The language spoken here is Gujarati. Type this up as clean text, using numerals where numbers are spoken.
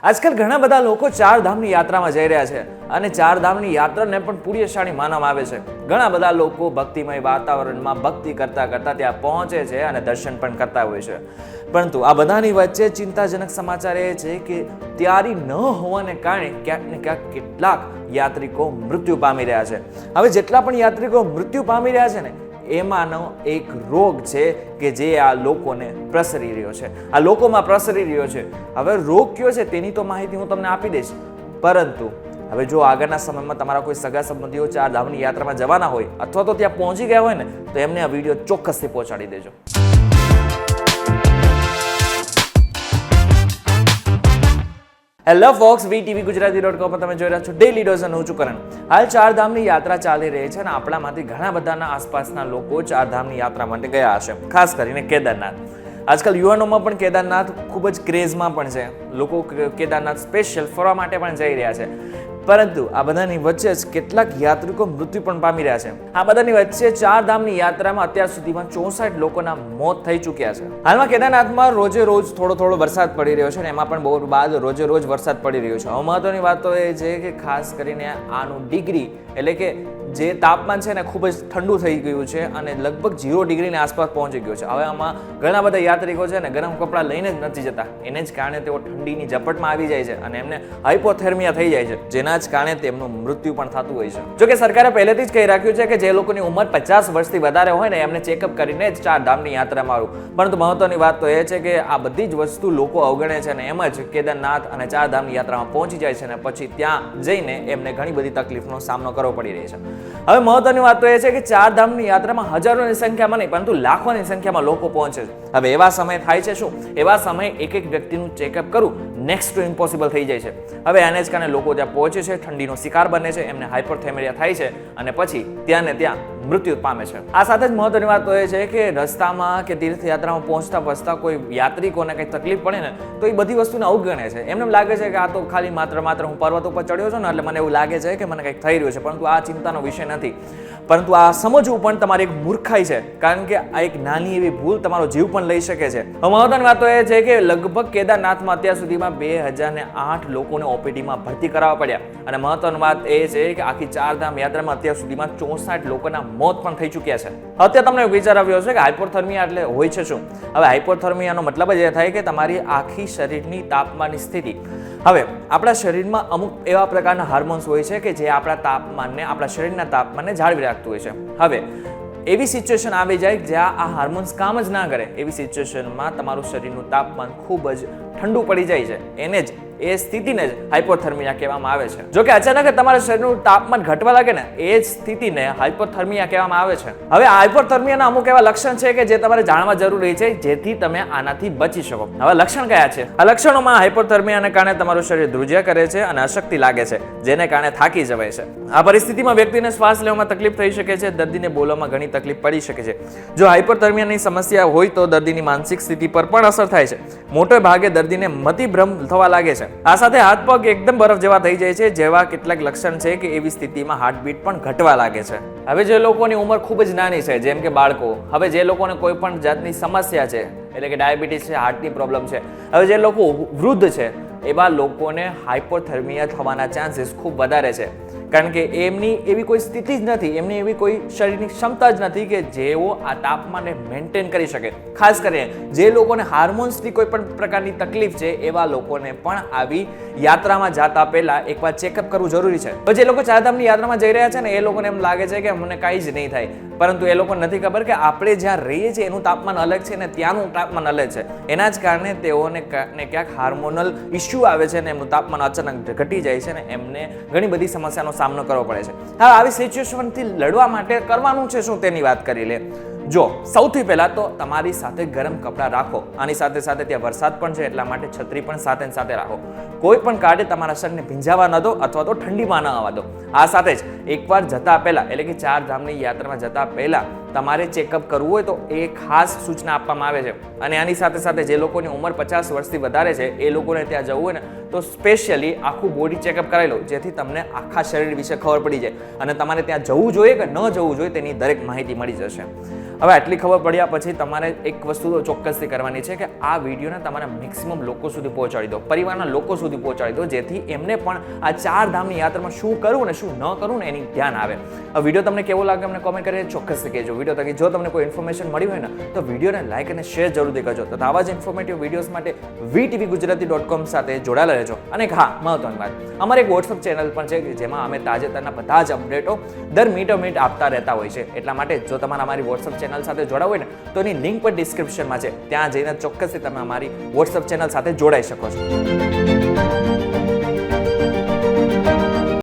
આજકાલ ઘણા બધા લોકો ચાર ધામની યાત્રામાં જઈ રહ્યા છે અને ચાર ધામની યાત્રાને પણ પુણ્યશાળી માનવામાં આવે છે. ઘણા બધા લોકો ભક્તિમય વાતાવરણમાં ભક્તિ કરતા કરતા ત્યાં પહોંચે છે અને દર્શન પણ કરતા હોય છે. પરંતુ આ બધાની વચ્ચે ચિંતાજનક સમાચાર એ છે કે તૈયારી ન હોવાને કારણે ક્યાંક ને ક્યાંક કેટલાક યાત્રિકો મૃત્યુ પામી રહ્યા છે. હવે જેટલા પણ યાત્રિકો મૃત્યુ પામી રહ્યા છે ને એમાંનો એક રોગ છે કે જે આ લોકોને પ્રસરી રહ્યો છે, આ લોકોમાં પ્રસરી રહ્યો છે. હવે રોગ કયો છે તેની તો માહિતી હું તમને આપી દઈશ, પરંતુ હવે જો આગળના સમયમાં તમારા કોઈ સગા સંબંધીઓ ચાર ધામની યાત્રામાં જવાના હોય અથવા તો ત્યાં પહોંચી ગયા હોય ને તો એમને આ વિડીયો ચોક્કસથી પહોંચાડી દેજો. હેલો ફોક્સ, VTV ગુજરાતી.com પર તમે જોઈ રહ્યા છો ડેલી ડોઝ અને હું છું કરણ. હાલ ચાર ધામની યાત્રા ચાલી રહી છે અને આપણામાંથી ઘણા બધાના આસપાસના લોકો ચાર ધામની યાત્રા માટે ગયા હશે, ખાસ કરીને કેદારનાથ. આજકાલ યુવાનોમાં પણ કેદારનાથ ખૂબ જ ક્રેઝમાં પણ છે. લોકો કેદારનાથ સ્પેશિયલ ફરવા માટે પણ જઈ રહ્યા છે. પરંતુ આ બધાની વચ્ચે જ કેટલાક યાત્રિકો મૃત્યુ પણ પામી રહ્યા છે. આ બધાની વચ્ચે ચાર ધામની યાત્રામાં અત્યાર સુધીમાં 64 લોકોના મોત થઈ ચૂક્યા છે. હાલમાં કેદારનાથમાં રોજે રોજ થોડો વરસાદ પડી રહ્યો છે અને એમાં પણ બહુ બાદ રોજે રોજ વરસાદ પડી રહ્યો છે. હવે મહત્વની વાત તો એ છે કે ખાસ કરીને આનું ડિગ્રી એટલે કે જે તાપમાન છે ને ખૂબ જ ઠંડુ થઈ ગયું છે અને લગભગ 0 ડિગ્રીની આસપાસ પહોંચી ગયું છે. હવે આમાં ઘણા બધા યાત્રિકો છે ને ગરમ કપડાં લઈને જ નથી જતા. એને જ કારણે તેઓ ઠંડીની ઝપટમાં આવી જાય છે અને એમને હાઇપોથેર્મિયા થઈ જાય છે, જેના જ કારણે તેમનું મૃત્યુ પણ થતું હોય છે. જોકે સરકારે પહેલેથી જ કહી રાખ્યું છે કે જે લોકોની ઉંમર 50 વર્ષથી વધારે હોય ને એમને ચેકઅપ કરીને જ ચાર ધામની યાત્રામાં આવવું. પરંતુ મહત્વની વાત તો એ છે કે આ બધી જ વસ્તુ લોકો અવગણે છે અને એમ જ કેદારનાથ અને ચાર ધામની યાત્રામાં પહોંચી જાય છે અને પછી ત્યાં જઈને એમને ઘણી બધી તકલીફનો સામનો કરવો પડી રહી છે. હવે મહત્વની વાત તો એ છે કે ચાર ધામની યાત્રામાં હજારોની સંખ્યામાં નહીં પરંતુ લાખોની સંખ્યામાં લોકો પહોંચે છે. હવે એવા સમય થાય છે શું? એવા સમયે એક વ્યક્તિનું ચેકઅપ કરવું નેક્સ્ટ ટુ ઇમ્પોસિબલ થઈ જાય છે. હવે આને જ કારણે લોકો ત્યાં પહોંચે છે, ઠંડીનો શિકાર બને છે, એમને હાઇપોથેર્મિયા થાય છે અને પછી ત્યાં ને ત્યાં મૃત્યુ પામે છે. આ સાથે જ મહત્વની વાત તો એ છે કે રસ્તામાં કે તીર્થયાત્રામાં પહોંચતા કોઈ યાત્રિકોને કંઈ તકલીફ પડે ને તો એ બધી વસ્તુને અવગણે છે. એમને લાગે છે કે આ તો ખાલી માત્ર હું પર્વત ઉપર ચડ્યો છું ને એટલે મને એવું લાગે છે કે મને કંઈક થઈ રહ્યું છે, પરંતુ આ ચિંતાનો વિષય નથી. પરંતુ આ સમજવું પણ તમારી એક મૂર્ખાઈ છે, કારણ કે આ એક નાની એવી ભૂલ તમારો જીવ પણ લઈ શકે છે. મહત્વની વાત તો એ છે કે લગભગ કેદારનાથમાં અત્યાર સુધીમાં 2008 લોકોને ઓપીડીમાં ભરતી કરાવવા પડ્યા અને મહત્વની વાત એ છે કે આખી ચાર ધામ યાત્રામાં અત્યાર સુધીમાં 64 લોકોના મોત પણ થઈ ચૂક્યા છે. અત્યારે તમને વિચાર આવ્યો છે કે હાઇપોથર્મિયા એટલે હોય છે શું? હવે હાઇપોથર્મિયાનો મતલબ જ એ થાય કે તમારી આખી શરીરની તાપમાનની સ્થિતિ. હવે આપણા શરીરમાં અમુક એવા પ્રકારના હાર્મોન્સ હોય છે કે જે આપણા શરીરના તાપમાનને જાળવી રાખતું હોય છે. હવે એવી સિચ્યુએશન આવી જાય જ્યાં આ હાર્મોન્સ કામ જ ના કરે, એવી સિચ્યુએશનમાં તમારું શરીરનું તાપમાન ખૂબ જ ઠંડુ પડી જાય છે. એને જ એ સ્થિતિને જ હાઇપોથર્મિયા કહેવામાં આવે છે. જો કે અચાનક તમારા શરીરનું તાપમાન ઘટવા લાગે ને એ જ સ્થિતિને હાઇપોથર્મિયા કહેવામાં આવે છે. હવે આ હાઇપોથર્મિયાના અમુક એવા લક્ષણ છે કે જે તમારે જાણવા જરૂરી છે જેથી તમે આનાથી બચી શકો. હવે લક્ષણ કયા છે? આ લક્ષણોમાં હાઇપોથર્મિયાને કારણે તમારું શરીર ધ્રુજ્યા કરે છે અને અશક્તિ લાગે છે, જેને કારણે થાકી જવાય છે. આ પરિસ્થિતિમાં વ્યક્તિને શ્વાસ લેવામાં તકલીફ થઈ શકે છે, દર્દીને બોલવામાં ઘણી તકલીફ પડી શકે છે. જો હાઇપોથર્મિયાની સમસ્યા હોય તો દર્દીની માનસિક સ્થિતિ પર પણ અસર થાય છે. મોટે ભાગે દર્દીને મતિભ્રમ થવા લાગે છે. આ સાથે હાથ પગ એકદમ બરફ જેવા થઈ જાય છે, જેવા કેટલાક લક્ષણ છે કે એવી સ્થિતિમાં હાર્ટબીટ પણ ઘટવા લાગે છે. હવે જે લોકોની ઉંમર ખૂબ જ નાની છે, જેમ કે બાળકો, હવે જે લોકોને કોઈ પણ જાતની સમસ્યા છે એટલે કે ડાયાબિટીસ છે, હાર્ટની પ્રોબ્લેમ છે, હવે જે લોકો વૃદ્ધ છે એવા લોકોને હાઇપોથર્મિયા થવાના ચાન્સીસ ખૂબ વધારે છે. કારણ કે એમની એવી કોઈ સ્થિતિ જ નથી, એમની એવી કોઈ શરીરની ક્ષમતા જ નથી કે જેઓ આ તાપમાનને મેન્ટેન કરી શકે. ખાસ કરીને જે લોકોને હાર્મોન્સની કોઈ પણ પ્રકારની તકલીફ છે એવા લોકોને પણ આવી યાત્રામાં જતા પહેલા એકવાર ચેકઅપ કરવું જરૂરી છે. તો જે લોકો ચારધામની યાત્રામાં જઈ રહ્યા છે ને એ લોકોને એમ લાગે છે કે મને કાંઈ જ નહીં થાય, પરંતુ એ લોકોને નથી ખબર કે આપણે જ્યાં રહીએ છીએ એનું તાપમાન અલગ છે ને ત્યાંનું તાપમાન અલગ છે. એના જ કારણે તેઓને ક્યાંક હાર્મોનલ ઇસ્યુ આવે છે ને એમનું તાપમાન અચાનક ઘટી જાય છે ને એમને ઘણી બધી સમસ્યાનો સામનો કરવો પડે છે. હવે આવી સિચ્યુએશનથી લડવા માટે કરવાનું છે શું તેની વાત કરી લે. જો સૌથી પહેલા તો તમારી સાથે ગરમ કપડાં રાખો. આની સાથે સાથે ત્યાં વરસાદ પણ છે એટલા માટે છત્રી પણ સાથે રાખો. કોઈ પણ કાળે તમારા શરીરને ભીંજાવા ન દો અથવા તો ઠંડીમાં ન આવવા દો. આ સાથે જ એકવાર જતા પહેલા એટલે કે ચાર ધામની યાત્રામાં જતા પહેલા તમારે ચેકઅપ કરવું હોય તો એ ખાસ સૂચના આપવામાં આવે છે. અને આની સાથે સાથે જે લોકોની ઉંમર 50 વર્ષથી વધારે છે એ લોકોને ત્યાં જવું હોય ને તો સ્પેશિયલી આખું બોડી ચેકઅપ કરાવી લો, જેથી તમને આખા શરીર વિશે ખબર પડી જાય અને તમારે ત્યાં જવું જોઈએ કે ન જવું જોઈએ તેની દરેક માહિતી મળી જશે. હવે આટલી ખબર પડ્યા પછી તમારે એક વસ્તુ તો ચોક્કસથી કરવાની છે કે આ વિડીયોને તમારા મેક્સિમમ લોકો સુધી પહોંચાડી દો, પરિવારના લોકો સુધી પહોંચાડી દો, જેથી એમને પણ આ 4 ધામની યાત્રામાં શું કરવું ને શું ન કરવું ને એની ધ્યાન આવે. આ વિડીયો તમને કેવો લાગે અમને કોમેન્ટ કરીને ચોક્કસથી કહેજો. વિડીયો થકી જો તમને કોઈ ઇન્ફોર્મેશન મળી હોય ને તો વિડીયોને લાઈક અને શેર જરૂરથી કરજો. તો આવા જ ઇન્ફોર્મેટિવ વિડીયોઝ માટે VTVGujarati.com સાથે જોડાયેલા રહેજો. અને હા, મહત્વની વાત, અમારે એક WhatsApp ચેનલ પણ છે જેમાં અમે તાજેતરના બધા જ અપડેટો દર મિનિટ આપતા રહેતા હોય છે. એટલા માટે જો તમારે અમારી WhatsApp ચેનલ સાથે જોડાવું હોય ને તો એની લિંક પણ ડિસ્ક્રિપ્શનમાં છે, ત્યાં જઈને ચોક્કસથી તમે અમારી WhatsApp ચેનલ સાથે જોડાઈ શકો છો.